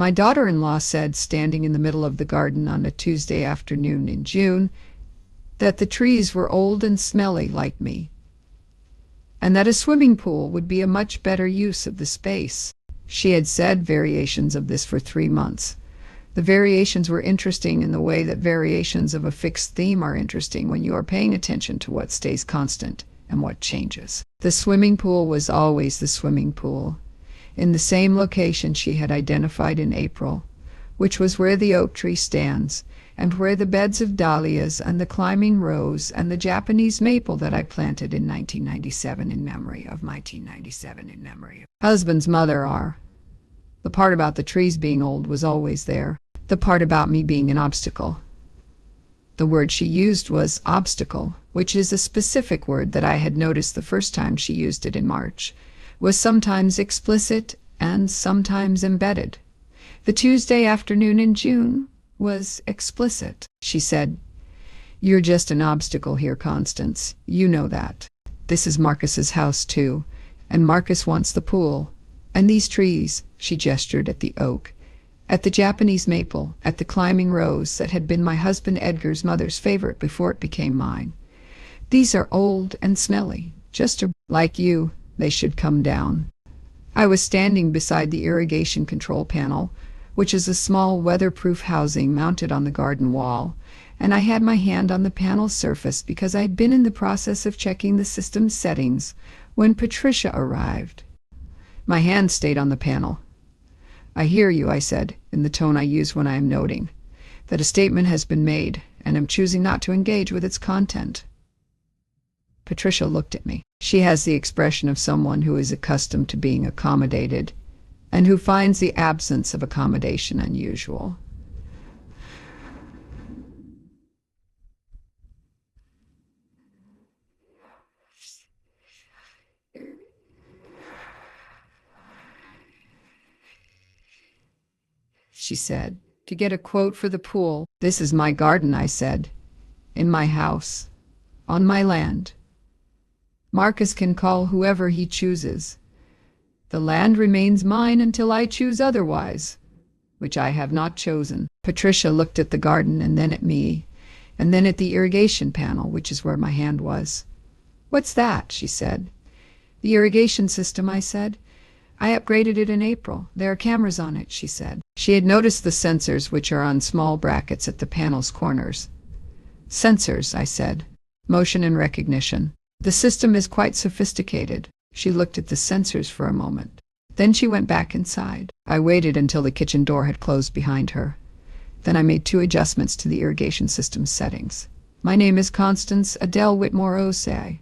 My daughter-in-law said, standing in the middle of the garden on a Tuesday afternoon in June, that the trees were old and smelly like me, and that a swimming pool would be a much better use of the space. She had said variations of this for 3 months. The variations were interesting in the way that variations of a fixed theme are interesting when you are paying attention to what stays constant and what changes. The swimming pool was always the swimming pool, in the same location she had identified in April, which was where the oak tree stands, and where the beds of dahlias and the climbing rose and the Japanese maple that I planted in 1997 in memory of husband's mother are. The part about the trees being old was always there. The part about me being an obstacle. The word she used was obstacle, which is a specific word that I had noticed the first time she used it in March, was sometimes explicit and sometimes embedded. The Tuesday afternoon in June was explicit. She said, "You're just an obstacle here, Constance. You know that. This is Marcus's house, too, and Marcus wants the pool. And these trees," she gestured at the oak, at the Japanese maple, at the climbing rose that had been my husband Edgar's mother's favorite before it became mine. "These are old and smelly, just like you. They should come down." I was standing beside the irrigation control panel, which is a small weatherproof housing mounted on the garden wall, and I had my hand on the panel's surface because I had been in the process of checking the system's settings when Patricia arrived. My hand stayed on the panel. "I hear you," I said, in the tone I use when I am noting that a statement has been made and am choosing not to engage with its content. Patricia looked at me. She has the expression of someone who is accustomed to being accommodated and who finds the absence of accommodation unusual. She said, "To get a quote for the pool." "This is my garden," I said. "In my house. On my land. Marcus can call whoever he chooses. The land remains mine until I choose otherwise, which I have not chosen." Patricia looked at the garden and then at me, and then at the irrigation panel, which is where my hand was. "What's that?" she said. "The irrigation system," I said. "I upgraded it in April. There are cameras on it," she said. She had noticed the sensors, which are on small brackets at the panel's corners. "Sensors," I said. "Motion and recognition. The system is quite sophisticated." She looked at the sensors for a moment. Then she went back inside. I waited until the kitchen door had closed behind her. Then I made 2 adjustments to the irrigation system settings. "My name is Constance Adele Whitmore Osei.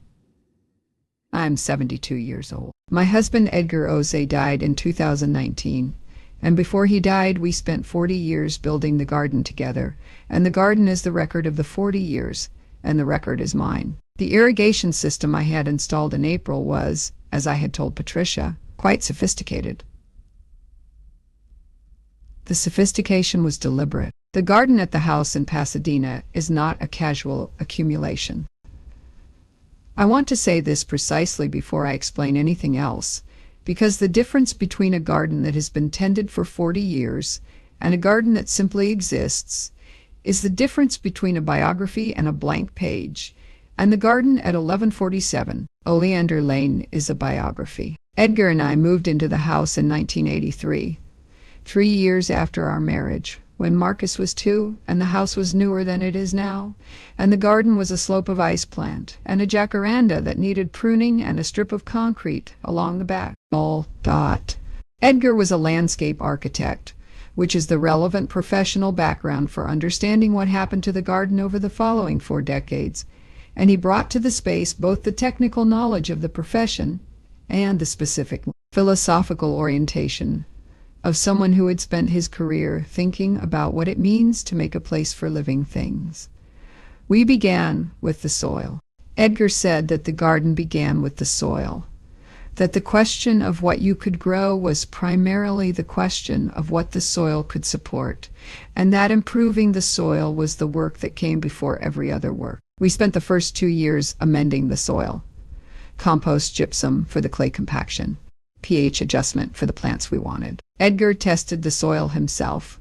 I am 72 years old. My husband Edgar Osei died in 2019, and before he died we spent 40 years building the garden together, and the garden is the record of the 40 years, and the record is mine." The irrigation system I had installed in April was, as I had told Patricia, quite sophisticated. The sophistication was deliberate. The garden at the house in Pasadena is not a casual accumulation. I want to say this precisely before I explain anything else, because the difference between a garden that has been tended for 40 years and a garden that simply exists is the difference between a biography and a blank page, and the garden at 1147 Oleander Lane is a biography. Edgar and I moved into the house in 1983, 3 years after our marriage, when Marcus was 2 and the house was newer than it is now, and the garden was a slope of ice plant and a jacaranda that needed pruning and a strip of concrete along the back. Edgar was a landscape architect, which is the relevant professional background for understanding what happened to the garden over the following 4 decades, and he brought to the space both the technical knowledge of the profession and the specific philosophical orientation of someone who had spent his career thinking about what it means to make a place for living things. We began with the soil. Edgar said that the garden began with the soil, that the question of what you could grow was primarily the question of what the soil could support, and that improving the soil was the work that came before every other work. We spent the first 2 years amending the soil, compost, gypsum for the clay compaction. pH adjustment for the plants we wanted. Edgar tested the soil himself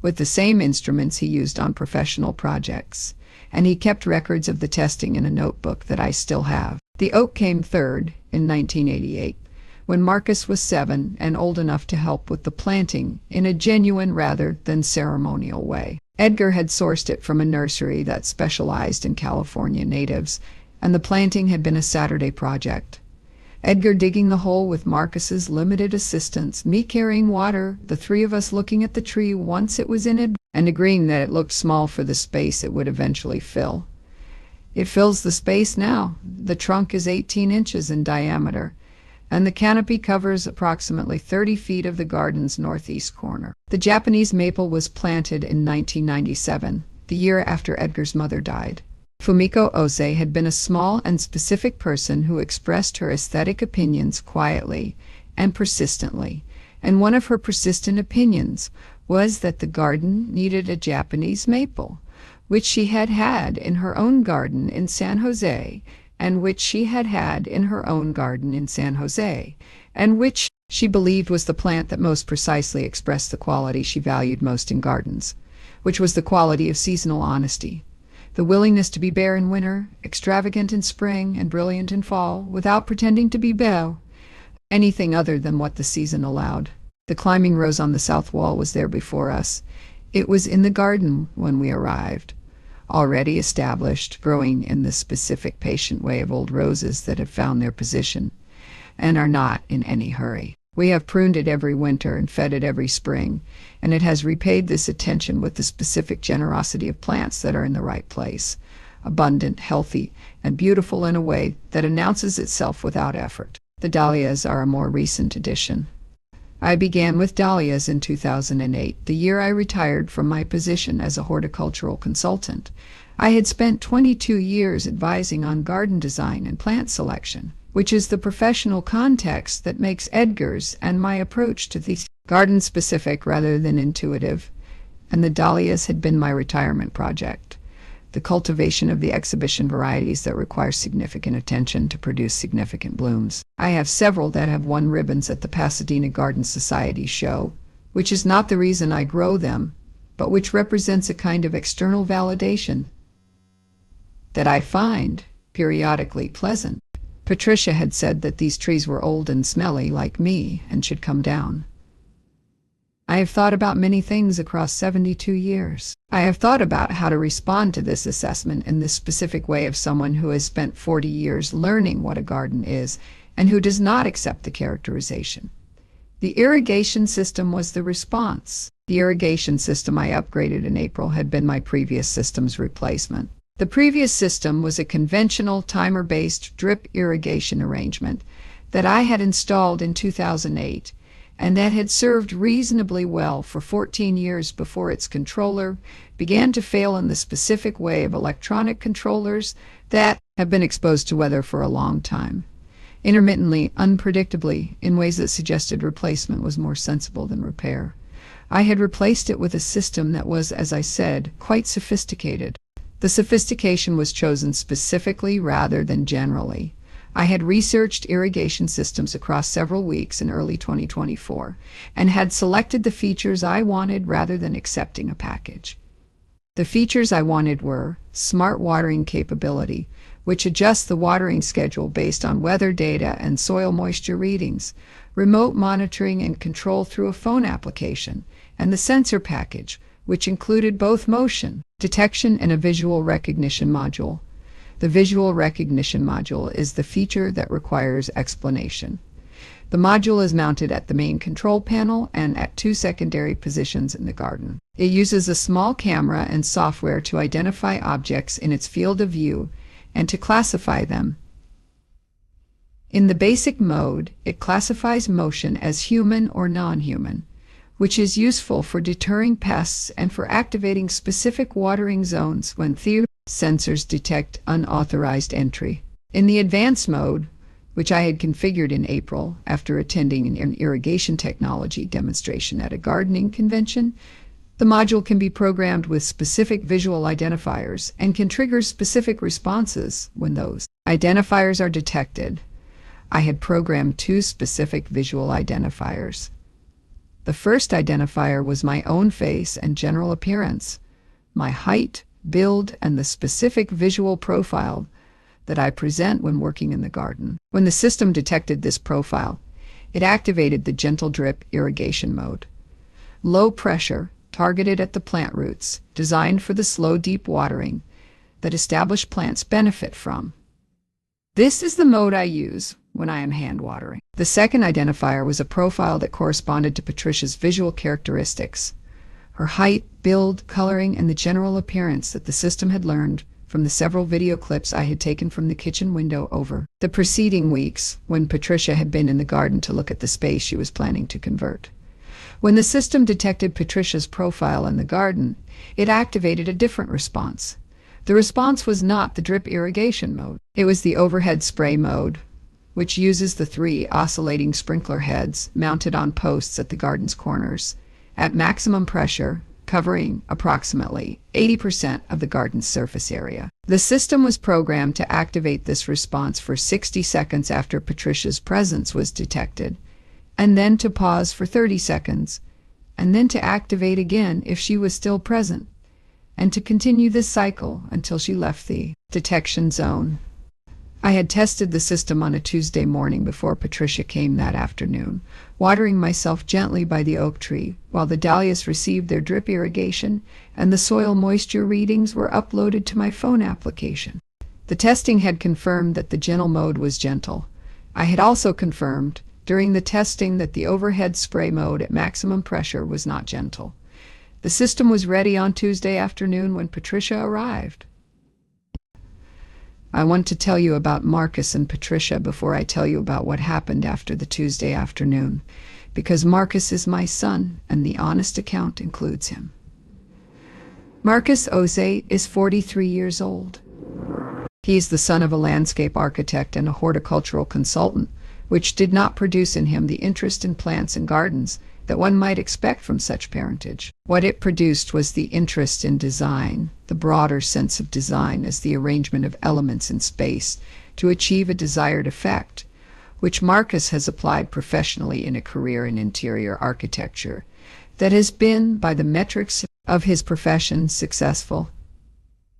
with the same instruments he used on professional projects, and he kept records of the testing in a notebook that I still have. The oak came third in 1988, when Marcus was 7 and old enough to help with the planting in a genuine rather than ceremonial way. Edgar had sourced it from a nursery that specialized in California natives, and the planting had been a Saturday project. Edgar digging the hole with Marcus's limited assistance, me carrying water, the three of us looking at the tree once it was in it, and agreeing that it looked small for the space it would eventually fill. It fills the space now. The trunk is 18 inches in diameter, and the canopy covers approximately 30 feet of the garden's northeast corner. The Japanese maple was planted in 1997, the year after Edgar's mother died. Fumiko Ose had been a small and specific person who expressed her aesthetic opinions quietly and persistently, and one of her persistent opinions was that the garden needed a Japanese maple, which she had had in her own garden in San Jose, and which she had had in her own garden in San Jose, and which she believed was the plant that most precisely expressed the quality she valued most in gardens, which was the quality of seasonal honesty. The willingness to be bare in winter, extravagant in spring, and brilliant in fall, without pretending to be beau, anything other than what the season allowed. The climbing rose on the south wall was there before us. It was in the garden when we arrived, already established, growing in the specific patient way of old roses that have found their position, and are not in any hurry. We have pruned it every winter and fed it every spring, and it has repaid this attention with the specific generosity of plants that are in the right place, abundant, healthy, and beautiful in a way that announces itself without effort. The dahlias are a more recent addition. I began with dahlias in 2008, the year I retired from my position as a horticultural consultant. I had spent 22 years advising on garden design and plant selection, which is the professional context that makes Edgar's and my approach to these garden-specific rather than intuitive, and the dahlias had been my retirement project, the cultivation of the exhibition varieties that require significant attention to produce significant blooms. I have several that have won ribbons at the Pasadena Garden Society show, which is not the reason I grow them, but which represents a kind of external validation that I find periodically pleasant. Patricia had said that these trees were old and smelly like me and should come down. I have thought about many things across 72 years. I have thought about how to respond to this assessment in this specific way of someone who has spent 40 years learning what a garden is and who does not accept the characterization. The irrigation system was the response. The irrigation system I upgraded in April had been my previous system's replacement. The previous system was a conventional timer-based drip irrigation arrangement that I had installed in 2008 and that had served reasonably well for 14 years before its controller began to fail in the specific way of electronic controllers that have been exposed to weather for a long time, intermittently, unpredictably, in ways that suggested replacement was more sensible than repair. I had replaced it with a system that was, as I said, quite sophisticated. The sophistication was chosen specifically rather than generally. I had researched irrigation systems across several weeks in early 2024 and had selected the features I wanted rather than accepting a package. The features I wanted were smart watering capability, which adjusts the watering schedule based on weather data and soil moisture readings, remote monitoring and control through a phone application, and the sensor package, which included both motion detection and a visual recognition module. The visual recognition module is the feature that requires explanation. The module is mounted at the main control panel and at 2 secondary positions in the garden. It uses a small camera and software to identify objects in its field of view and to classify them. In the basic mode, it classifies motion as human or non-human, which is useful for deterring pests and for activating specific watering zones when sensors detect unauthorized entry. In the advanced mode, which I had configured in April after attending an irrigation technology demonstration at a gardening convention, the module can be programmed with specific visual identifiers and can trigger specific responses when those identifiers are detected. I had programmed two specific visual identifiers. The first identifier was my own face and general appearance, my height, build, and the specific visual profile that I present when working in the garden. When the system detected this profile, it activated the gentle drip irrigation mode. Low pressure, targeted at the plant roots, designed for the slow, deep watering that established plants benefit from. This is the mode I use when I am hand watering. The second identifier was a profile that corresponded to Patricia's visual characteristics, her height, build, coloring, and the general appearance that the system had learned from the several video clips I had taken from the kitchen window over the preceding weeks when Patricia had been in the garden to look at the space she was planning to convert. When the system detected Patricia's profile in the garden, it activated a different response. The response was not the drip irrigation mode. It was the overhead spray mode, which uses the 3 oscillating sprinkler heads mounted on posts at the garden's corners, at maximum pressure, covering approximately 80% of the garden's surface area. The system was programmed to activate this response for 60 seconds after Patricia's presence was detected, and then to pause for 30 seconds, and then to activate again if she was still present, and to continue this cycle until she left the detection zone. I had tested the system on a Tuesday morning before Patricia came that afternoon, watering myself gently by the oak tree while the dahlias received their drip irrigation and the soil moisture readings were uploaded to my phone application. The testing had confirmed that the gentle mode was gentle. I had also confirmed during the testing that the overhead spray mode at maximum pressure was not gentle. The system was ready on Tuesday afternoon when Patricia arrived. I want to tell you about Marcus and Patricia before I tell you about what happened after the Tuesday afternoon, because Marcus is my son and the honest account includes him. Marcus Oze is 43 years old. He is the son of a landscape architect and a horticultural consultant, which did not produce in him the interest in plants and gardens that one might expect from such parentage. What it produced was the interest in design, the broader sense of design as the arrangement of elements in space to achieve a desired effect, which Marcus has applied professionally in a career in interior architecture that has been, by the metrics of his profession, successful.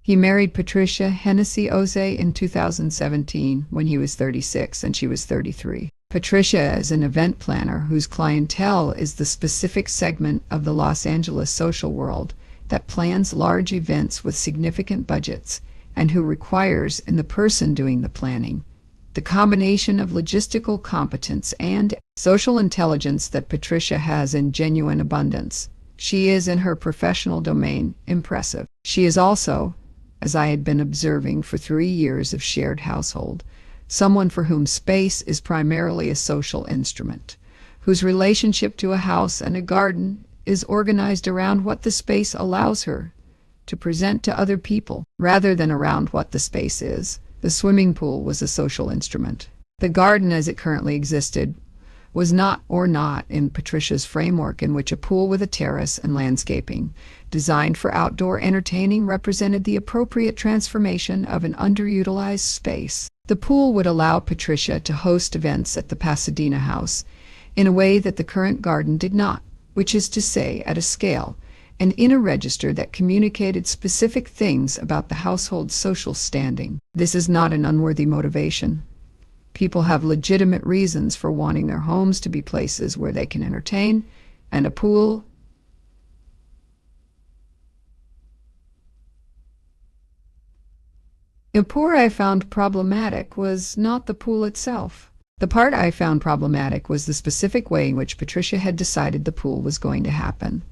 He married Patricia Hennessy Oze in 2017 when he was 36 and she was 33. Patricia is an event planner whose clientele is the specific segment of the Los Angeles social world that plans large events with significant budgets and who requires, in the person doing the planning, the combination of logistical competence and social intelligence that Patricia has in genuine abundance. She is, in her professional domain, impressive. She is also, as I had been observing for 3 years of shared household, someone for whom space is primarily a social instrument, whose relationship to a house and a garden is organized around what the space allows her to present to other people, rather than around what the space is. The swimming pool was a social instrument. The garden as it currently existed was not in Patricia's framework, in which a pool with a terrace and landscaping designed for outdoor entertaining represented the appropriate transformation of an underutilized space. The pool would allow Patricia to host events at the Pasadena house in a way that the current garden did not, which is to say, at a scale and in a register that communicated specific things about the household's social standing. This is not an unworthy motivation. People have legitimate reasons for wanting their homes to be places where they can entertain, and a pool The part I found problematic was not the pool itself. The part I found problematic was the specific way in which Patricia had decided the pool was going to happen,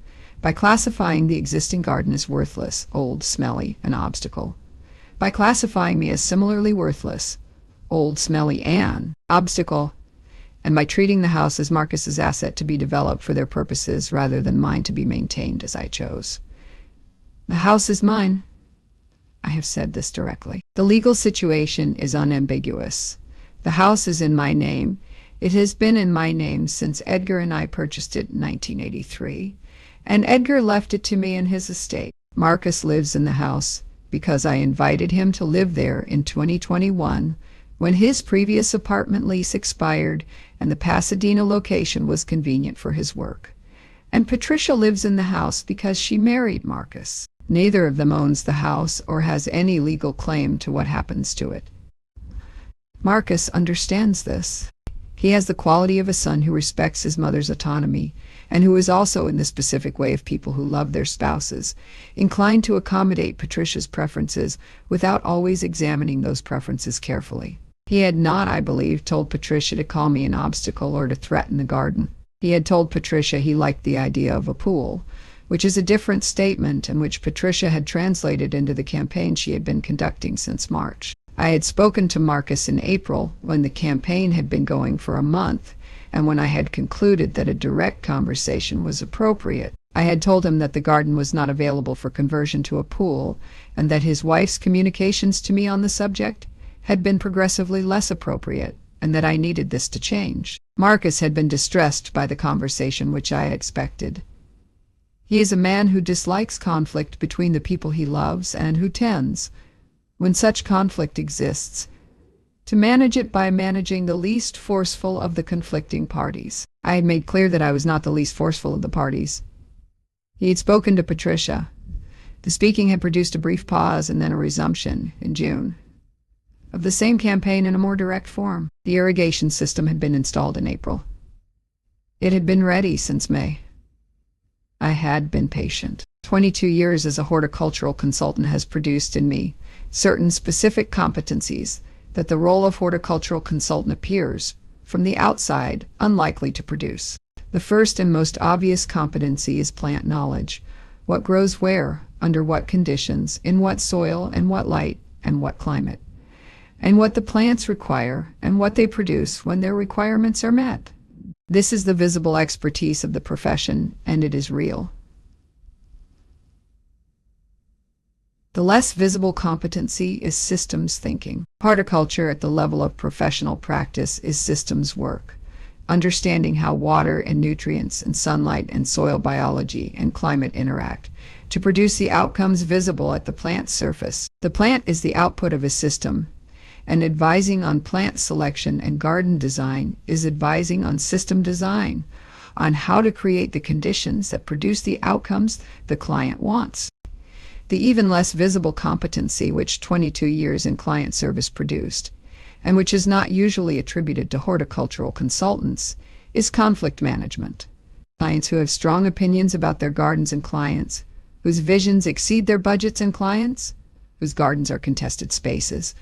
by classifying the existing garden as worthless, old, smelly, an obstacle, by classifying me as similarly worthless, old, smelly, and obstacle, and by treating the house as Marcus's asset to be developed for their purposes rather than mine to be maintained as I chose. The house is mine. I have said this directly. The legal situation is unambiguous. The house is in my name. It has been in my name since Edgar and I purchased it in 1983, and Edgar left it to me in his estate. Marcus lives in the house because I invited him to live there in 2021 when his previous apartment lease expired and the Pasadena location was convenient for his work. And Patricia lives in the house because she married Marcus. Neither of them owns the house or has any legal claim to what happens to it. Marcus understands this. He has the quality of a son who respects his mother's autonomy and who is also, in the specific way of people who love their spouses, inclined to accommodate Patricia's preferences without always examining those preferences carefully. He had not, I believe, told Patricia to call me an obstacle or to threaten the garden. He had told Patricia he liked the idea of a pool, which is a different statement and which Patricia had translated into the campaign she had been conducting since March. I had spoken to Marcus in April, when the campaign had been going for a month, and when I had concluded that a direct conversation was appropriate. I had told him that the garden was not available for conversion to a pool, and that his wife's communications to me on the subject had been progressively less appropriate, and that I needed this to change. Marcus had been distressed by the conversation, which I expected. He is a man who dislikes conflict between the people he loves and who tends, when such conflict exists, to manage it by managing the least forceful of the conflicting parties. I had made clear that I was not the least forceful of the parties. He had spoken to Patricia. The speaking had produced a brief pause and then a resumption, in June, of the same campaign in a more direct form. The irrigation system had been installed in April. It had been ready since May. I had been patient. 22 years as a horticultural consultant has produced in me certain specific competencies that the role of horticultural consultant appears, from the outside, unlikely to produce. The first and most obvious competency is plant knowledge. What grows where, under what conditions, in what soil, and what light, and what climate, and what the plants require, and what they produce when their requirements are met. This is the visible expertise of the profession, and it is real. The less visible competency is systems thinking. Horticulture at the level of professional practice is systems work, understanding how water and nutrients and sunlight and soil biology and climate interact to produce the outcomes visible at the plant's surface. The plant is the output of a system, and advising on plant selection and garden design is advising on system design, on how to create the conditions that produce the outcomes the client wants. The even less visible competency which 22 years in client service produced, and which is not usually attributed to horticultural consultants, is conflict management. Clients who have strong opinions about their gardens and clients, whose visions exceed their budgets and clients, whose gardens are contested spaces,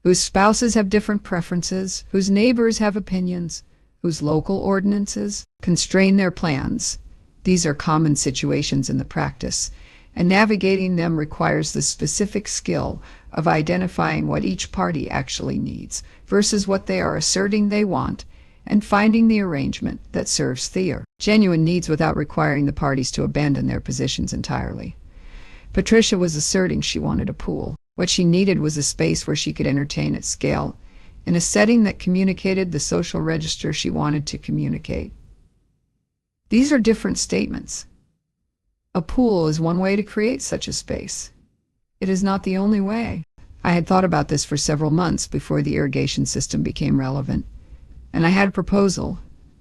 whose spouses have different preferences, whose neighbors have opinions, whose local ordinances constrain their plans. These are common situations in the practice, and navigating them requires the specific skill of identifying what each party actually needs versus what they are asserting they want, and finding the arrangement that serves their genuine needs without requiring the parties to abandon their positions entirely. Patricia was asserting she wanted a pool. What she needed was a space where she could entertain at scale, in a setting that communicated the social register she wanted to communicate. These are different statements. A pool is one way to create such a space. It is not the only way. I had thought about this for several months before the irrigation system became relevant, and I had a proposal,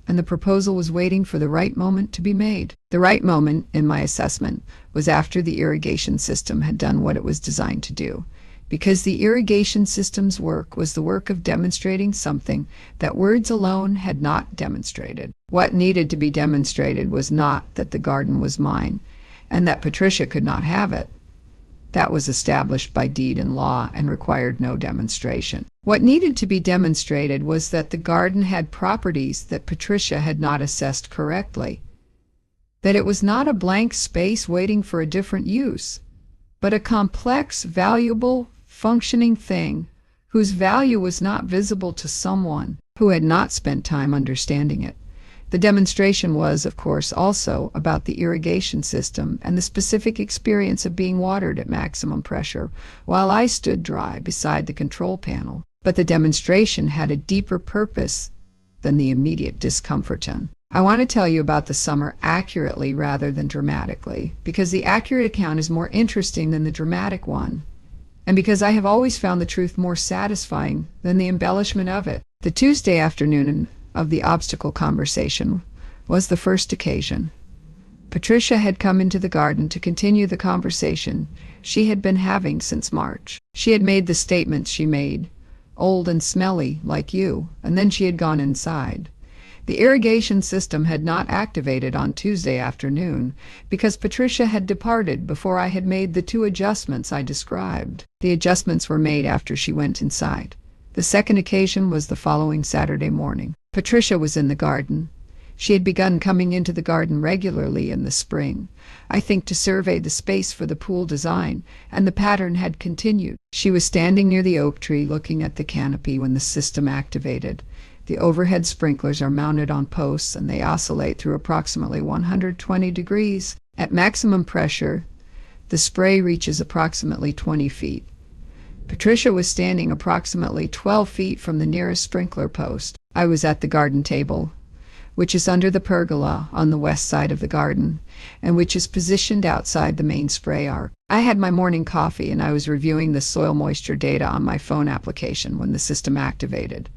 and the proposal was waiting for the right moment to be made. The right moment, in my assessment, was after the irrigation system had done what it was designed to do, because the irrigation system's work was the work of demonstrating something that words alone had not demonstrated. What needed to be demonstrated was not that the garden was mine, and that Patricia could not have it. That was established by deed and law and required no demonstration. What needed to be demonstrated was that the garden had properties that Patricia had not assessed correctly, that it was not a blank space waiting for a different use, but a complex, valuable, functioning thing whose value was not visible to someone who had not spent time understanding it. The demonstration was, of course, also about the irrigation system and the specific experience of being watered at maximum pressure while I stood dry beside the control panel. But the demonstration had a deeper purpose than the immediate discomfort. I want to tell you about the summer accurately rather than dramatically, because the accurate account is more interesting than the dramatic one, and because I have always found the truth more satisfying than the embellishment of it. The Tuesday afternoon of the obstacle conversation was the first occasion. Patricia had come into the garden to continue the conversation she had been having since March. She had made the statements she made, old and smelly like you, and then she had gone inside. The irrigation system had not activated on Tuesday afternoon because Patricia had departed before I had made the 2 adjustments I described. The adjustments were made after she went inside. The second occasion was the following Saturday morning. Patricia was in the garden. She had begun coming into the garden regularly in the spring, I think to survey the space for the pool design, and the pattern had continued. She was standing near the oak tree looking at the canopy when the system activated. The overhead sprinklers are mounted on posts and they oscillate through approximately 120 degrees. At maximum pressure, the spray reaches approximately 20 feet. Patricia was standing approximately 12 feet from the nearest sprinkler post. I was at the garden table, which is under the pergola on the west side of the garden, and which is positioned outside the main spray arc. I had my morning coffee and I was reviewing the soil moisture data on my phone application when the system activated.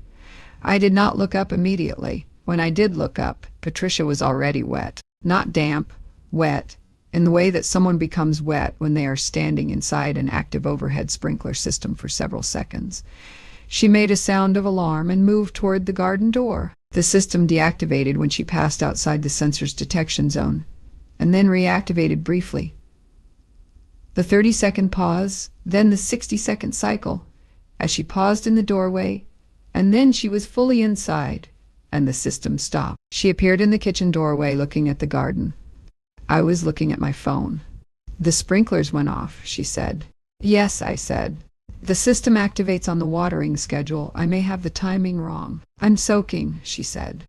I did not look up immediately. When I did look up, Patricia was already wet. Not damp, wet, in the way that someone becomes wet when they are standing inside an active overhead sprinkler system for several seconds. She made a sound of alarm and moved toward the garden door. The system deactivated when she passed outside the sensor's detection zone, and then reactivated briefly. The 30-second pause, then the 60-second cycle, as she paused in the doorway, and then she was fully inside, and the system stopped. She appeared in the kitchen doorway looking at the garden. I was looking at my phone. "The sprinklers went off," she said. "Yes," I said. "The system activates on the watering schedule. I may have the timing wrong." "I'm soaking," she said.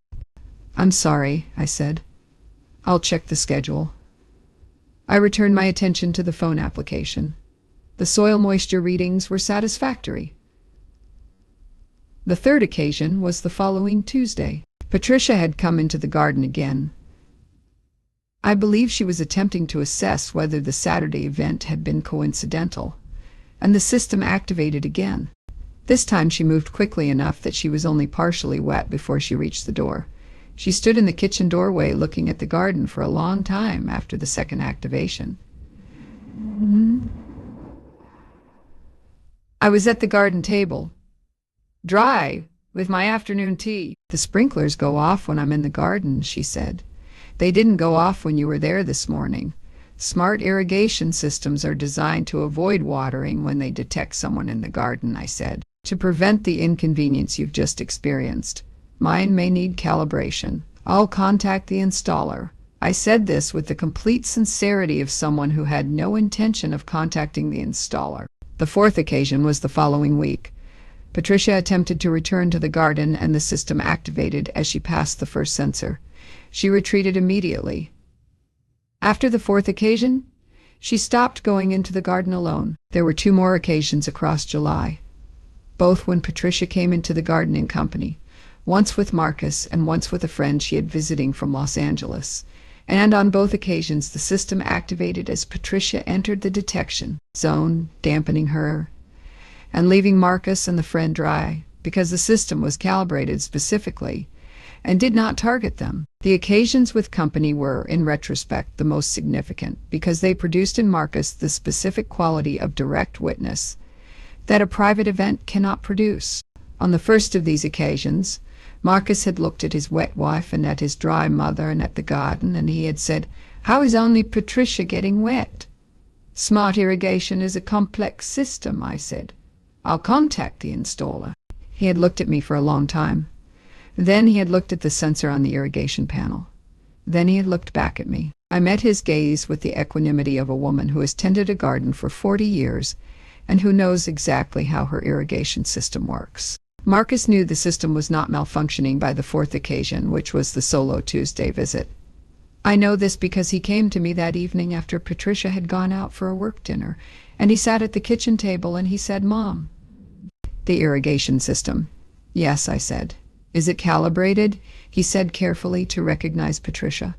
"I'm sorry," I said. "I'll check the schedule." I returned my attention to the phone application. The soil moisture readings were satisfactory. The third occasion was the following Tuesday. Patricia had come into the garden again. I believe she was attempting to assess whether the Saturday event had been coincidental, and the system activated again. This time she moved quickly enough that she was only partially wet before she reached the door. She stood in the kitchen doorway looking at the garden for a long time after the second activation. I was at the garden table, dry, with my afternoon tea. "The sprinklers go off when I'm in the garden," she said. "They didn't go off when you were there this morning. Smart irrigation systems are designed to avoid watering when they detect someone in the garden," I said, "to prevent the inconvenience you've just experienced. Mine may need calibration. I'll contact the installer." I said this with the complete sincerity of someone who had no intention of contacting the installer. The fourth occasion was the following week. Patricia attempted to return to the garden and the system activated as she passed the first sensor. She retreated immediately. After the fourth occasion, she stopped going into the garden alone. There were 2 more occasions across July, both when Patricia came into the garden in company, once with Marcus and once with a friend she had visiting from Los Angeles. And on both occasions the system activated as Patricia entered the detection zone, dampening her and leaving Marcus and the friend dry, because the system was calibrated specifically and did not target them. The occasions with company were, in retrospect, the most significant, because they produced in Marcus the specific quality of direct witness that a private event cannot produce. On the first of these occasions, Marcus had looked at his wet wife and at his dry mother and at the garden, and he had said, "How is only Patricia getting wet?" "Smart irrigation is a complex system," I said. "I'll contact the installer." He had looked at me for a long time. Then he had looked at the sensor on the irrigation panel. Then he had looked back at me. I met his gaze with the equanimity of a woman who has tended a garden for 40 years and who knows exactly how her irrigation system works. Marcus knew the system was not malfunctioning by the fourth occasion, which was the solo Tuesday visit. I know this because he came to me that evening after Patricia had gone out for a work dinner, and he sat at the kitchen table and he said, "Mom." "The irrigation system." "Yes," I said. "Is it calibrated?" he said carefully, to recognize Patricia.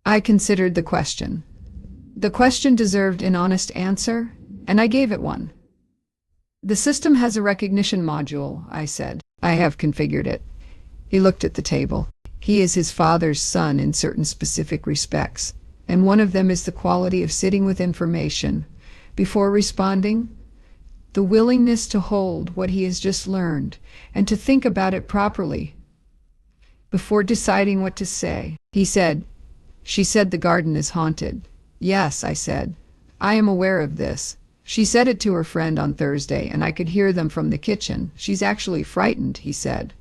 I considered the question. The question deserved an honest answer, and I gave it one. The system has a recognition module, I said. I have configured it. He looked at the table. He is his father's son in certain specific respects, and one of them is the quality of sitting with information before responding, the willingness to hold what he has just learned and to think about it properly before deciding what to say. He said, "She said the garden is haunted." "Yes," I said. "I am aware of this. She said it to her friend on Thursday, and I could hear them from the kitchen. She's actually frightened," he said.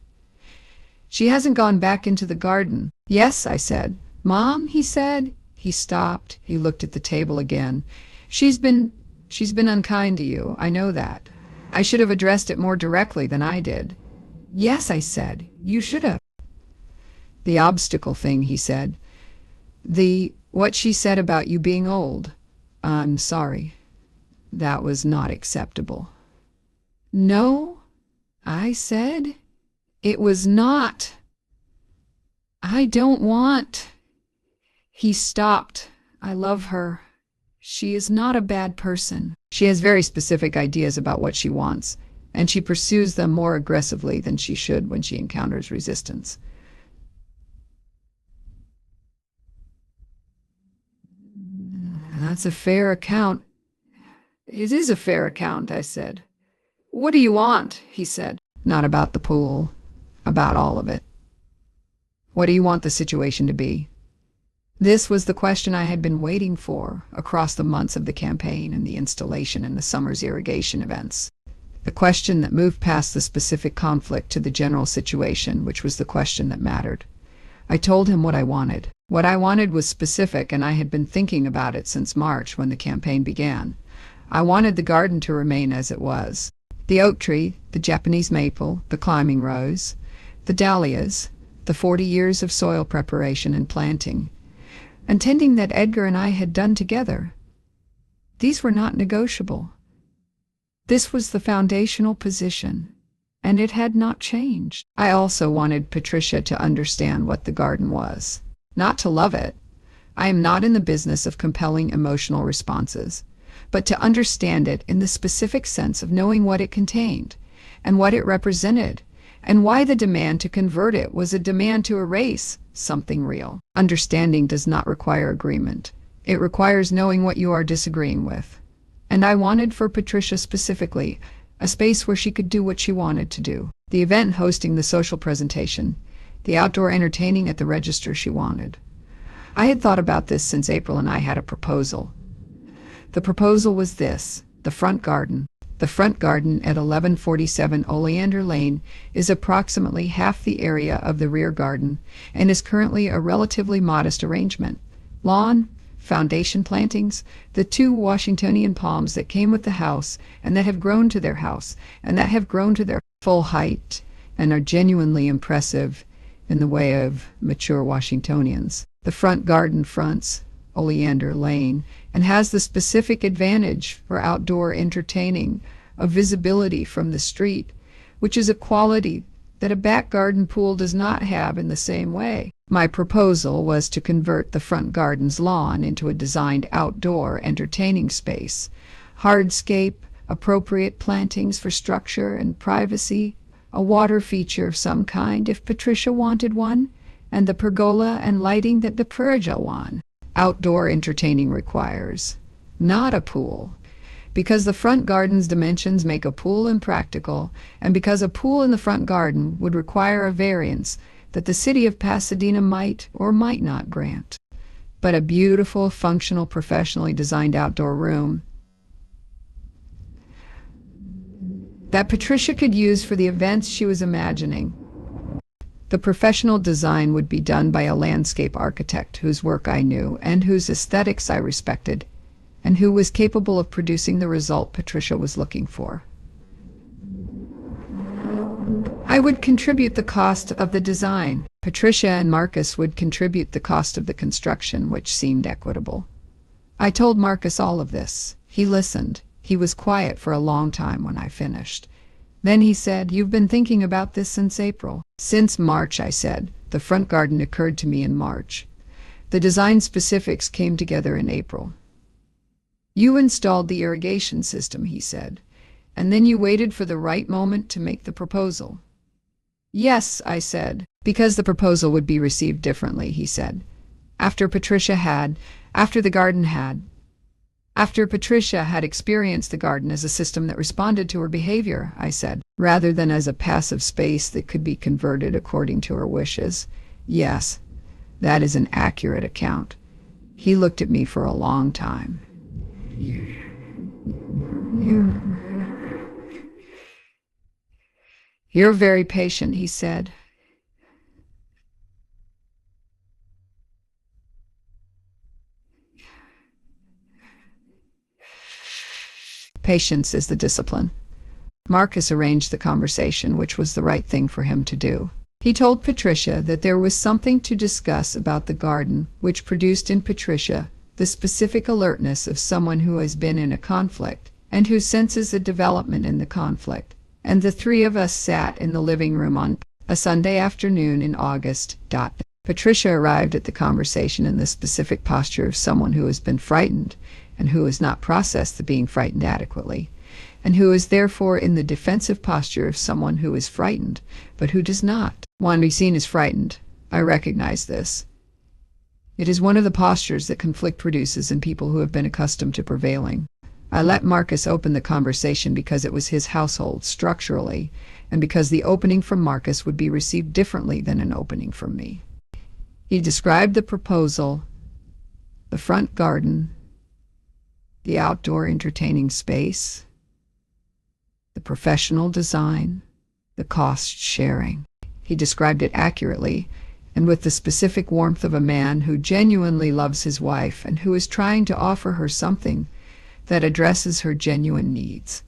"She hasn't gone back into the garden." "Yes," I said. "Mom," he said. He stopped. He looked at the table again. She's been unkind to you. I know that. I should have addressed it more directly than I did." "Yes," I said. "You should have." "The obstacle thing," he said. What she said about you being old. I'm sorry. That was not acceptable." "No," I said. "It was not. I don't want." He stopped. "I love her. She is not a bad person. She has very specific ideas about what she wants, and she pursues them more aggressively than she should when she encounters resistance." "That's a fair account." "It is a fair account," I said. "What do you want?" he said. "Not about the pool. About all of it." "What do you want the situation to be?" This was the question I had been waiting for across the months of the campaign and the installation and the summer's irrigation events. The question that moved past the specific conflict to the general situation, which was the question that mattered. I told him what I wanted. What I wanted was specific, and I had been thinking about it since March when the campaign began. I wanted the garden to remain as it was. The oak tree, the Japanese maple, the climbing rose, the dahlias, the 40 years of soil preparation and planting, and tending that Edgar and I had done together. These were not negotiable. This was the foundational position, and it had not changed. I also wanted Patricia to understand what the garden was, not to love it. I am not in the business of compelling emotional responses, but to understand it in the specific sense of knowing what it contained and what it represented, and why the demand to convert it was a demand to erase something real. Understanding does not require agreement. It requires knowing what you are disagreeing with. And I wanted for Patricia specifically a space where she could do what she wanted to do. The event hosting the social presentation, the outdoor entertaining at the register she wanted. I had thought about this since April and I had a proposal. The proposal was this: the front garden. The front garden at 1147 Oleander Lane is approximately half the area of the rear garden and is currently a relatively modest arrangement. Lawn, foundation plantings, the 2 Washingtonian palms that came with the house and that have grown to their house and that have grown to their full height and are genuinely impressive in the way of mature Washingtonians. The front garden fronts Oleander Lane and has the specific advantage for outdoor entertaining of visibility from the street, which is a quality that a back garden pool does not have in the same way. My proposal was to convert the front garden's lawn into a designed outdoor entertaining space, hardscape, appropriate plantings for structure and privacy, a water feature of some kind if Patricia wanted one, and the pergola and lighting that the Patricia wanted. Outdoor entertaining requires, not a pool, because the front garden's dimensions make a pool impractical, and because a pool in the front garden would require a variance that the city of Pasadena might or might not grant. But a beautiful, functional, professionally designed outdoor room that Patricia could use for the events she was imagining. The professional design would be done by a landscape architect whose work I knew and whose aesthetics I respected, and who was capable of producing the result Patricia was looking for. I would contribute the cost of the design. Patricia and Marcus would contribute the cost of the construction, which seemed equitable. I told Marcus all of this. He listened. He was quiet for a long time when I finished. Then he said, "You've been thinking about this since April." "Since March," I said. "The front garden occurred to me in March. The design specifics came together in April." You installed the irrigation system, he said, and then you waited for the right moment to make the proposal. Yes, I said, because the proposal would be received differently, he said. After Patricia had experienced the garden as a system that responded to her behavior, I said, rather than as a passive space that could be converted according to her wishes. Yes, that is an accurate account. He looked at me for a long time. You're very patient, he said. Patience is the discipline. Marcus arranged the conversation, which was the right thing for him to do. He told Patricia that there was something to discuss about the garden, which produced in Patricia the specific alertness of someone who has been in a conflict and who senses a development in the conflict. And the three of us sat in the living room on a Sunday afternoon in August. Patricia arrived at the conversation in the specific posture of someone who has been frightened and who has not processed the being frightened adequately, and who is therefore in the defensive posture of someone who is frightened, but who does not want to be seen as frightened. I recognize this. It is one of the postures that conflict produces in people who have been accustomed to prevailing. I let Marcus open the conversation because it was his household structurally, and because the opening from Marcus would be received differently than an opening from me. He described the proposal, the front garden, the outdoor entertaining space, the professional design, the cost sharing. He described it accurately and with the specific warmth of a man who genuinely loves his wife and who is trying to offer her something that addresses her genuine needs.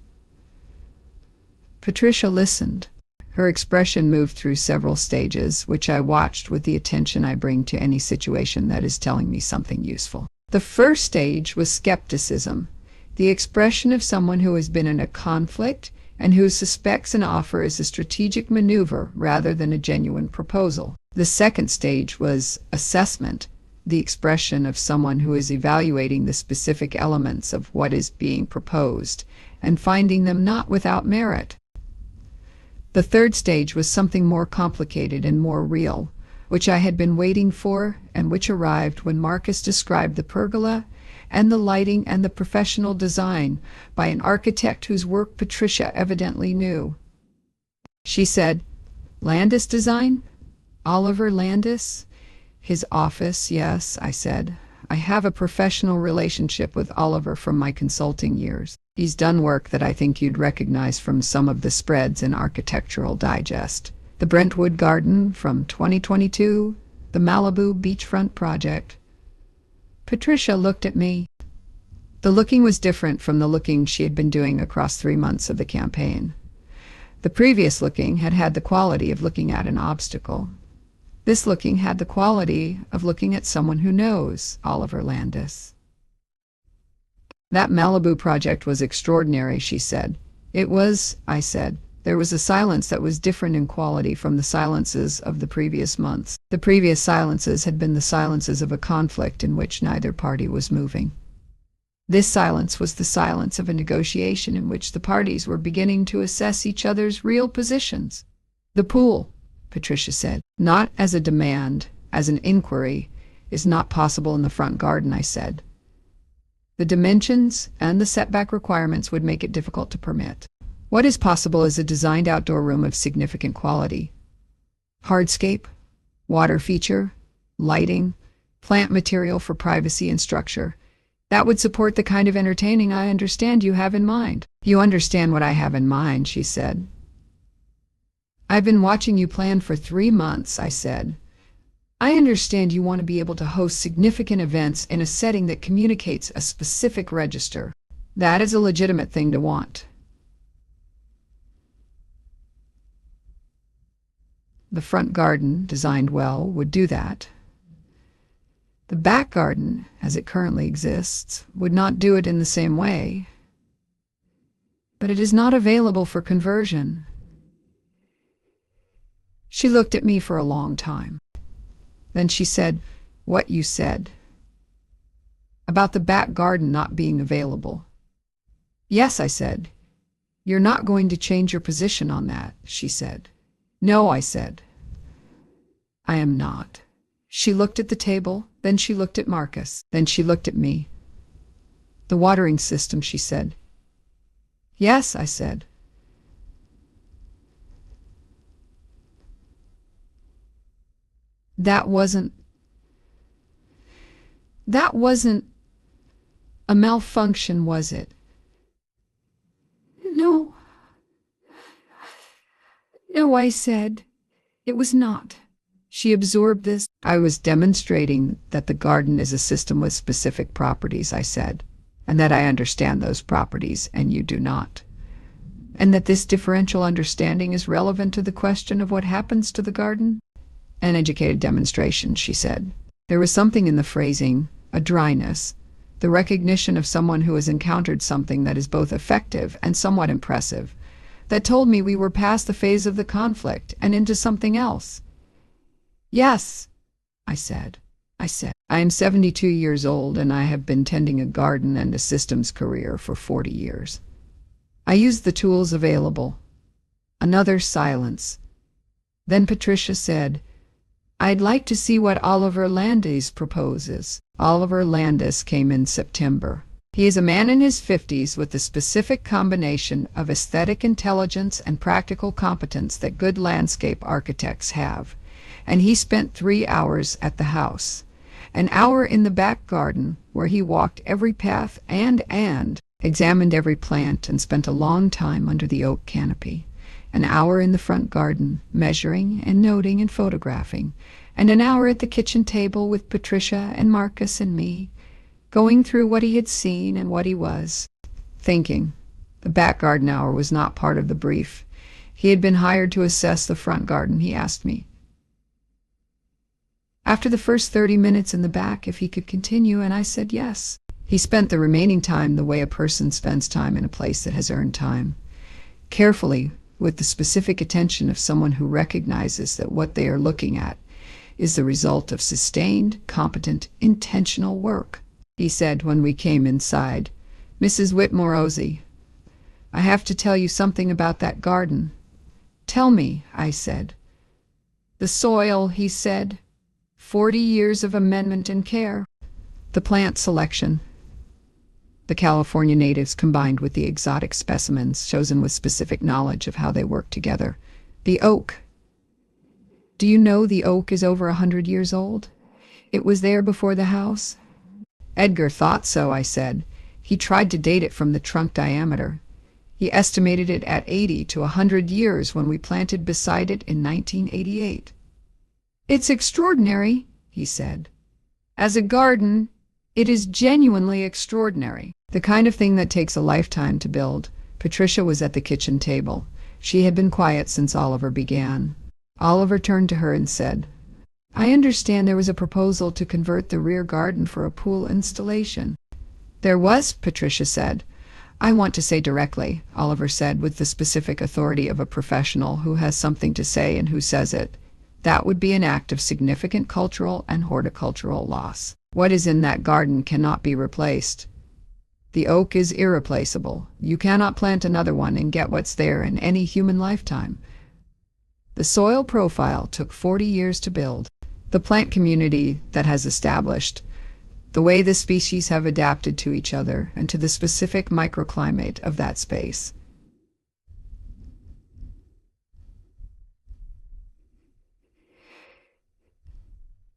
Patricia listened. Her expression moved through several stages, which I watched with the attention I bring to any situation that is telling me something useful. The first stage was skepticism, the expression of someone who has been in a conflict and who suspects an offer is a strategic maneuver rather than a genuine proposal. The second stage was assessment, the expression of someone who is evaluating the specific elements of what is being proposed and finding them not without merit. The third stage was something more complicated and more real, which I had been waiting for and which arrived when Marcus described the pergola and the lighting and the professional design by an architect whose work Patricia evidently knew. She said, "Landis Design? Oliver Landis? His office, yes," I said. "I have a professional relationship with Oliver from my consulting years. He's done work that I think you'd recognize from some of the spreads in Architectural Digest. The Brentwood Garden from 2022, the Malibu beachfront project." Patricia looked at me. The looking was different from the looking she had been doing across 3 months of the campaign. The previous looking had had the quality of looking at an obstacle. This looking had the quality of looking at someone who knows Oliver Landis. "That Malibu project was extraordinary," she said. "It was," I said. There was a silence that was different in quality from the silences of the previous months. The previous silences had been the silences of a conflict in which neither party was moving. This silence was the silence of a negotiation in which the parties were beginning to assess each other's real positions. "The pool," Patricia said, "not as a demand, as an inquiry, is not possible in the front garden," I said. "The dimensions and the setback requirements would make it difficult to permit. What is possible is a designed outdoor room of significant quality. Hardscape, water feature, lighting, plant material for privacy and structure. That would support the kind of entertaining I understand you have in mind." "You understand what I have in mind," she said. "I've been watching you plan for 3 months," I said. "I understand you want to be able to host significant events in a setting that communicates a specific register. That is a legitimate thing to want. The front garden, designed well, would do that. The back garden, as it currently exists, would not do it in the same way. But it is not available for conversion." She looked at me for a long time. Then she said, "What you said." About the back garden not being available. Yes, I said. You're not going to change your position on that, she said. No, I said. I am not. She looked at the table, then she looked at Marcus, then she looked at me. The watering system, she said. Yes, I said. That wasn't a malfunction, was it? No. No, I said. It was not. She absorbed this. I was demonstrating that the garden is a system with specific properties, I said, and that I understand those properties and you do not. And that this differential understanding is relevant to the question of what happens to the garden? An educated demonstration, she said. There was something in the phrasing, a dryness, the recognition of someone who has encountered something that is both effective and somewhat impressive, that told me we were past the phase of the conflict and into something else. Yes, I said. I am 72 years old and I have been tending a garden and a systems career for 40 years. I used the tools available. Another silence. Then Patricia said, I'd like to see what Oliver Landis proposes. Oliver Landis came in September. He is a man in his 50s with the specific combination of aesthetic intelligence and practical competence that good landscape architects have. And he spent 3 hours at the house. An hour in the back garden, where he walked every path and examined every plant and spent a long time under the oak canopy. An hour in the front garden, measuring and noting and photographing, and an hour at the kitchen table with Patricia and Marcus and me, going through what he had seen and what he was thinking. The back garden hour was not part of the brief. He had been hired to assess the front garden, he asked me. After the first 30 minutes in the back, if he could continue, and I said yes. He spent the remaining time the way a person spends time in a place that has earned time. Carefully, with the specific attention of someone who recognizes that what they are looking at is the result of sustained, competent, intentional work. He said when we came inside, Mrs. Whitmore Ozzie, I have to tell you something about that garden. Tell me, I said. The soil, he said. 40 years of amendment and care. The plant selection. The California natives combined with the exotic specimens chosen with specific knowledge of how they work together. The oak. Do you know the oak is over 100 years old? It was there before the house? Edgar thought so, I said. He tried to date it from the trunk diameter. He estimated it at 80 to 100 years when we planted beside it in 1988. It's extraordinary, he said. As a garden, it is genuinely extraordinary. The kind of thing that takes a lifetime to build. Patricia was at the kitchen table. She had been quiet since Oliver began. Oliver turned to her and said, I understand there was a proposal to convert the rear garden for a pool installation. There was, Patricia said. I want to say directly, Oliver said with the specific authority of a professional who has something to say and who says it. That would be an act of significant cultural and horticultural loss. What is in that garden cannot be replaced. The oak is irreplaceable. You cannot plant another one and get what's there in any human lifetime. The soil profile took 40 years to build. The plant community that has established, the way the species have adapted to each other and to the specific microclimate of that space.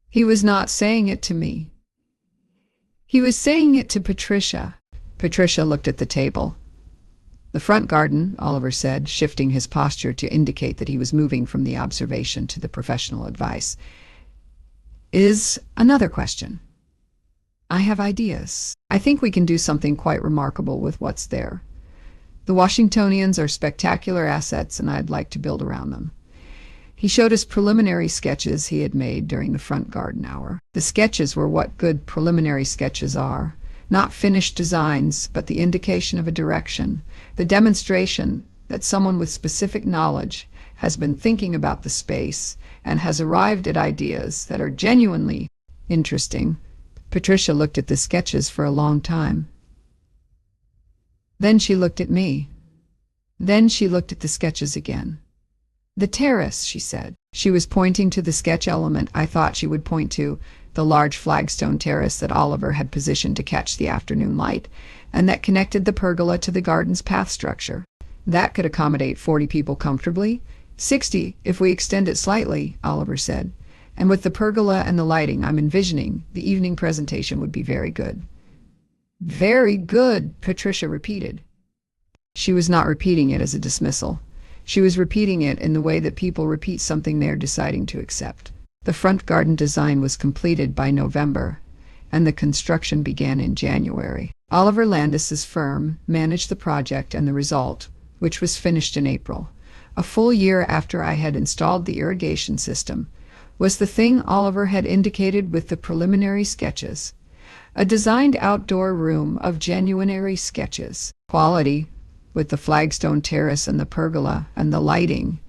He was not saying it to me. He was saying it to Patricia. Patricia looked at the table. The front garden, Oliver said, shifting his posture to indicate that he was moving from the observation to the professional advice, is another question. I have ideas. I think we can do something quite remarkable with what's there. The Washingtonians are spectacular assets, and I'd like to build around them. He showed us preliminary sketches he had made during the front garden hour. The sketches were what good preliminary sketches are. Not finished designs, but the indication of a direction, the demonstration that someone with specific knowledge has been thinking about the space and has arrived at ideas that are genuinely interesting, Patricia looked at the sketches for a long time. Then she looked at me. Then she looked at the sketches again. "The terrace," she said. She was pointing to the sketch element I thought she would point to, the large flagstone terrace that Oliver had positioned to catch the afternoon light, and that connected the pergola to the garden's path structure. "That could accommodate 40 people comfortably. 60, if we extend it slightly," Oliver said. "And with the pergola and the lighting, I'm envisioning the evening presentation would be very good." "Very good," Patricia repeated. She was not repeating it as a dismissal. She was repeating it in the way that people repeat something they are deciding to accept. The front garden design was completed by November, and the construction began in January. Oliver Landis's firm managed the project, and the result, which was finished in April, a full year after I had installed the irrigation system, was the thing Oliver had indicated with the preliminary sketches. A designed outdoor room of genuine sketches. Quality, with the flagstone terrace and the pergola and the lighting,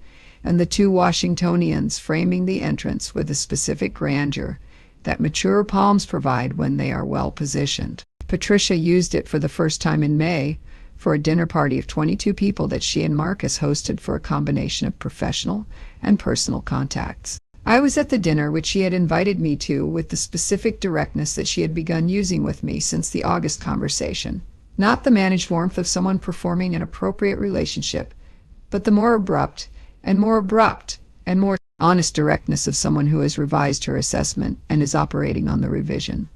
and the two Washingtonians framing the entrance with a specific grandeur that mature palms provide when they are well positioned. Patricia used it for the first time in May for a dinner party of 22 people that she and Marcus hosted for a combination of professional and personal contacts. I was at the dinner which she had invited me to with the specific directness that she had begun using with me since the August conversation. Not the managed warmth of someone performing an appropriate relationship, but the more abrupt and more honest directness of someone who has revised her assessment and is operating on the revision.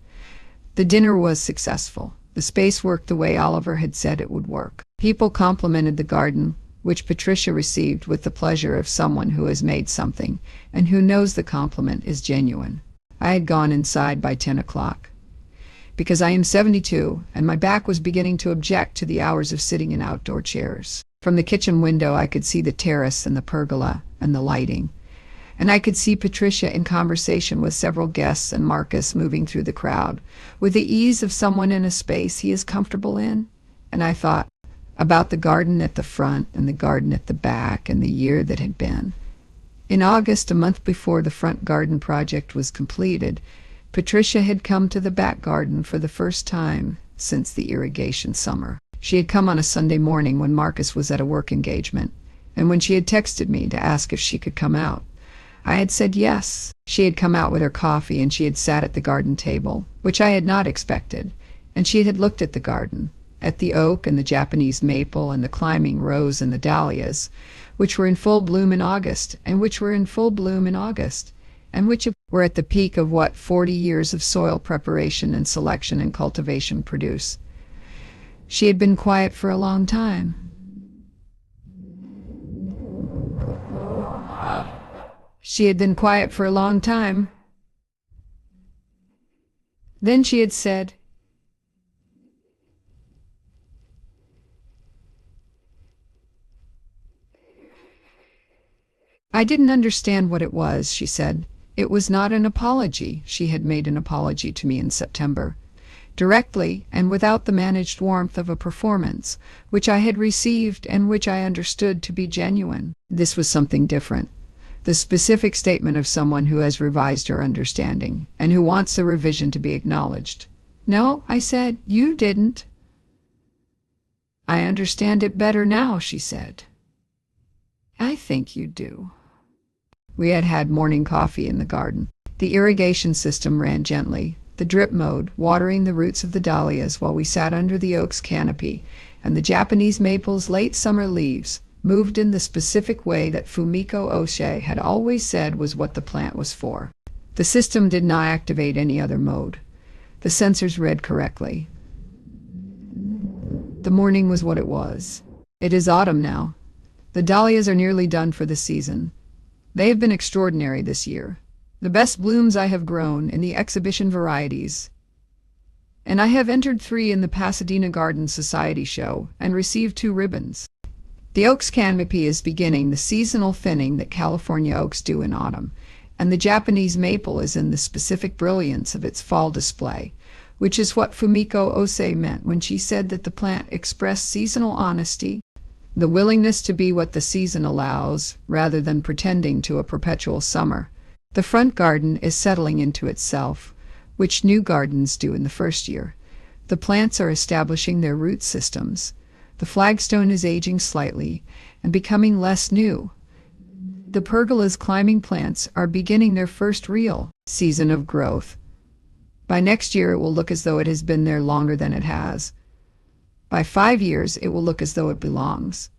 The dinner was successful. The space worked the way Oliver had said it would work. People complimented the garden, which Patricia received with the pleasure of someone who has made something and who knows the compliment is genuine. I had gone inside by 10 o'clock. Because I am 72, and my back was beginning to object to the hours of sitting in outdoor chairs. From the kitchen window I could see the terrace and the pergola and the lighting, and I could see Patricia in conversation with several guests and Marcus moving through the crowd with the ease of someone in a space he is comfortable in. And I thought about the garden at the front and the garden at the back and the year that had been. In August, a month before the front garden project was completed, Patricia had come to the back garden for the first time since the irrigation summer. She had come on a Sunday morning when Marcus was at a work engagement, and when she had texted me to ask if she could come out, I had said yes. She had come out with her coffee, and she had sat at the garden table, which I had not expected, and she had looked at the garden, at the oak and the Japanese maple and the climbing rose and the dahlias, which were in full bloom in August, and which were in full bloom in August, and which were at the peak of what 40 years of soil preparation and selection and cultivation produce. She had been quiet for a long time. She had been quiet for a long time. Then she had said, "I didn't understand what it was," she said. It was not an apology. She had made an apology to me in September, directly and without the managed warmth of a performance, which I had received and which I understood to be genuine. This was something different. The specific statement of someone who has revised her understanding and who wants the revision to be acknowledged. "No," I said, "you didn't." "I understand it better now," she said. "I think you do." We had had morning coffee in the garden. The irrigation system ran gently, the drip mode, watering the roots of the dahlias while we sat under the oak's canopy, and the Japanese maple's late summer leaves moved in the specific way that Fumiko Oshie had always said was what the plant was for. The system did not activate any other mode. The sensors read correctly. The morning was what it was. It is autumn now. The dahlias are nearly done for the season. They have been extraordinary this year. The best blooms I have grown in the exhibition varieties. And I have entered 3 in the Pasadena Garden Society show and received 2 ribbons. The oak's canopy is beginning the seasonal thinning that California oaks do in autumn, and the Japanese maple is in the specific brilliance of its fall display, which is what Fumiko Oshie meant when she said that the plant expressed seasonal honesty, the willingness to be what the season allows, rather than pretending to a perpetual summer. The front garden is settling into itself, which new gardens do in the first year. The plants are establishing their root systems. The flagstone is aging slightly and becoming less new. The pergola's climbing plants are beginning their first real season of growth. By next year, it will look as though it has been there longer than it has. By 5 years, it will look as though it belongs.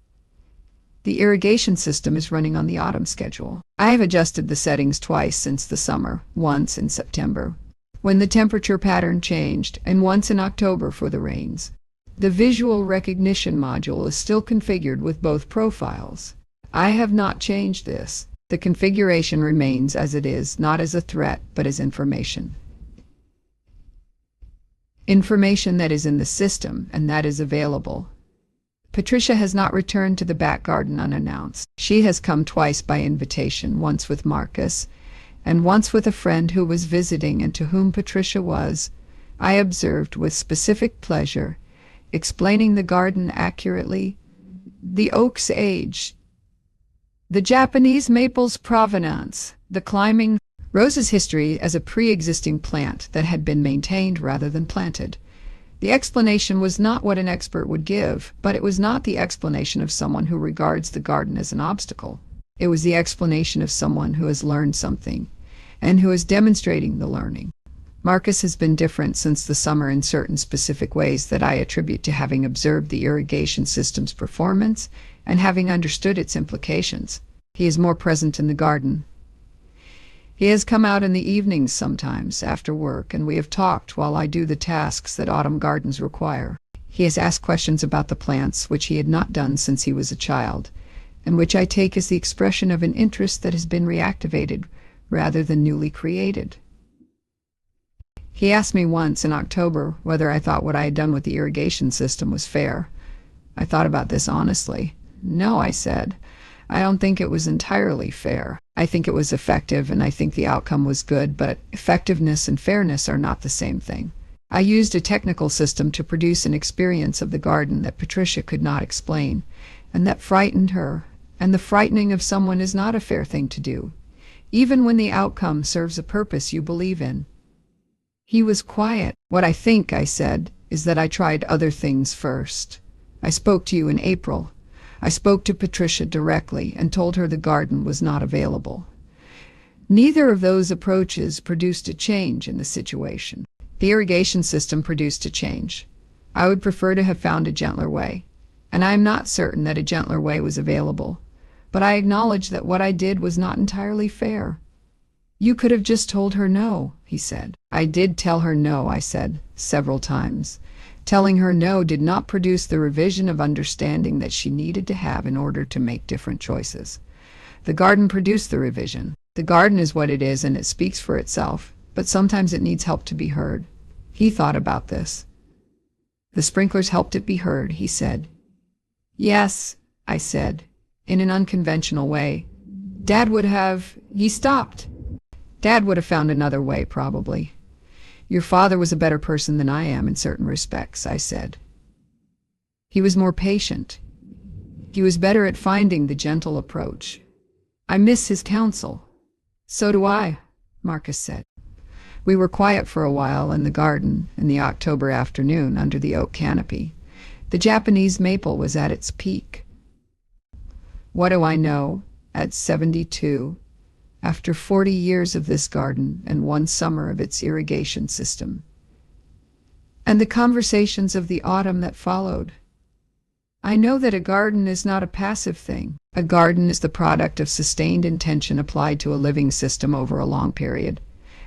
The irrigation system is running on the autumn schedule. I have adjusted the settings twice since the summer, once in September, when the temperature pattern changed, and once in October for the rains. The visual recognition module is still configured with both profiles. I have not changed this. The configuration remains as it is, not as a threat, but as information. Information that is in the system and that is available. Patricia has not returned to the back garden unannounced. She has come twice by invitation, once with Marcus, and once with a friend who was visiting and to whom Patricia was, I observed with specific pleasure, explaining the garden accurately, the oak's age, the Japanese maple's provenance, the climbing rose's history as a pre-existing plant that had been maintained rather than planted. The explanation was not what an expert would give, but it was not the explanation of someone who regards the garden as an obstacle. It was the explanation of someone who has learned something, and who is demonstrating the learning. Marcus has been different since the summer in certain specific ways that I attribute to having observed the irrigation system's performance and having understood its implications. He is more present in the garden. He has come out in the evenings sometimes, after work, and we have talked while I do the tasks that autumn gardens require. He has asked questions about the plants, which he had not done since he was a child, and which I take as the expression of an interest that has been reactivated rather than newly created. He asked me once in October whether I thought what I had done with the irrigation system was fair. I thought about this honestly. No, I said. I don't think it was entirely fair. I think it was effective, and I think the outcome was good, but effectiveness and fairness are not the same thing. I used a technical system to produce an experience of the garden that Patricia could not explain, and that frightened her, and the frightening of someone is not a fair thing to do, even when the outcome serves a purpose you believe in. He was quiet. What I think, I said, is that I tried other things first. I spoke to you in April. I spoke to Patricia directly and told her the garden was not available. Neither of those approaches produced a change in the situation. The irrigation system produced a change. I would prefer to have found a gentler way, and I am not certain that a gentler way was available, but I acknowledge that what I did was not entirely fair. You could have just told her no, he said. I did tell her no, I said, several times. Telling her no did not produce the revision of understanding that she needed to have in order to make different choices. The garden produced the revision. The garden is what it is, and it speaks for itself, but sometimes it needs help to be heard. He thought about this. The sprinklers helped it be heard, he said. Yes, I said, in an unconventional way. Dad would have... He stopped. Dad would have found another way, probably. Your father was a better person than I am in certain respects, I said. He was more patient. He was better at finding the gentle approach. I miss his counsel. So do I, Marcus said. We were quiet for a while in the garden in the October afternoon under the oak canopy. The Japanese maple was at its peak. What do I know, at 72, after 40 years of this garden and 1 summer of its irrigation system, and the conversations of the autumn that followed? I know that a garden is not a passive thing. A garden is the product of sustained intention applied to a living system over a long period,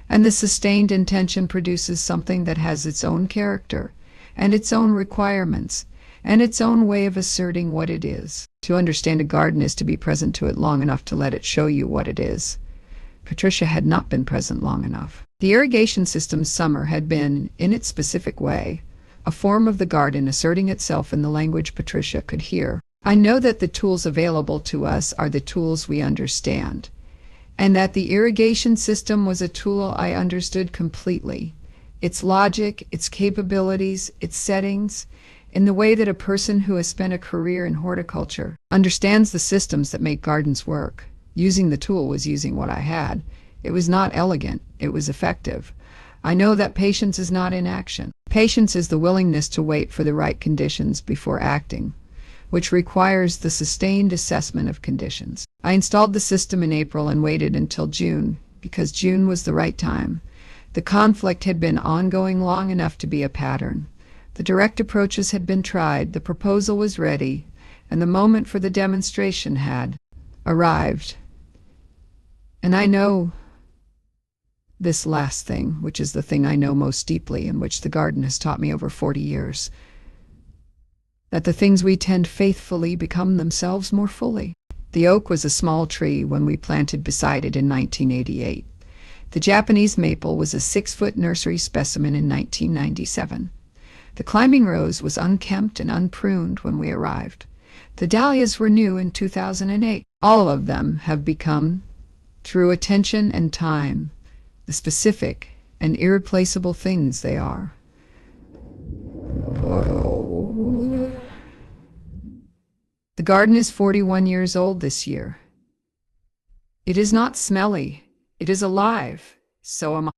and the sustained intention produces something that has its own character, and its own requirements, and its own way of asserting what it is. To understand a garden is to be present to it long enough to let it show you what it is. Patricia had not been present long enough. The irrigation system's summer had been, in its specific way, a form of the garden asserting itself in the language Patricia could hear. I know that the tools available to us are the tools we understand, and that the irrigation system was a tool I understood completely. Its logic, its capabilities, its settings, in the way that a person who has spent a career in horticulture understands the systems that make gardens work. Using the tool was using what I had. It was not elegant. It was effective. I know that patience is not inaction. Patience is the willingness to wait for the right conditions before acting, which requires the sustained assessment of conditions. I installed the system in April and waited until June, because June was the right time. The conflict had been ongoing long enough to be a pattern. The direct approaches had been tried, the proposal was ready, and the moment for the demonstration had arrived. And I know this last thing, which is the thing I know most deeply and which the garden has taught me over 40 years, that the things we tend faithfully become themselves more fully. The oak was a small tree when we planted beside it in 1988. The Japanese maple was a 6-foot nursery specimen in 1997. The climbing rose was unkempt and unpruned when we arrived. The dahlias were new in 2008. All of them have become, through attention and time, the specific and irreplaceable things they are. The garden is 41 years old this year. It is not smelly. It is alive. So am I.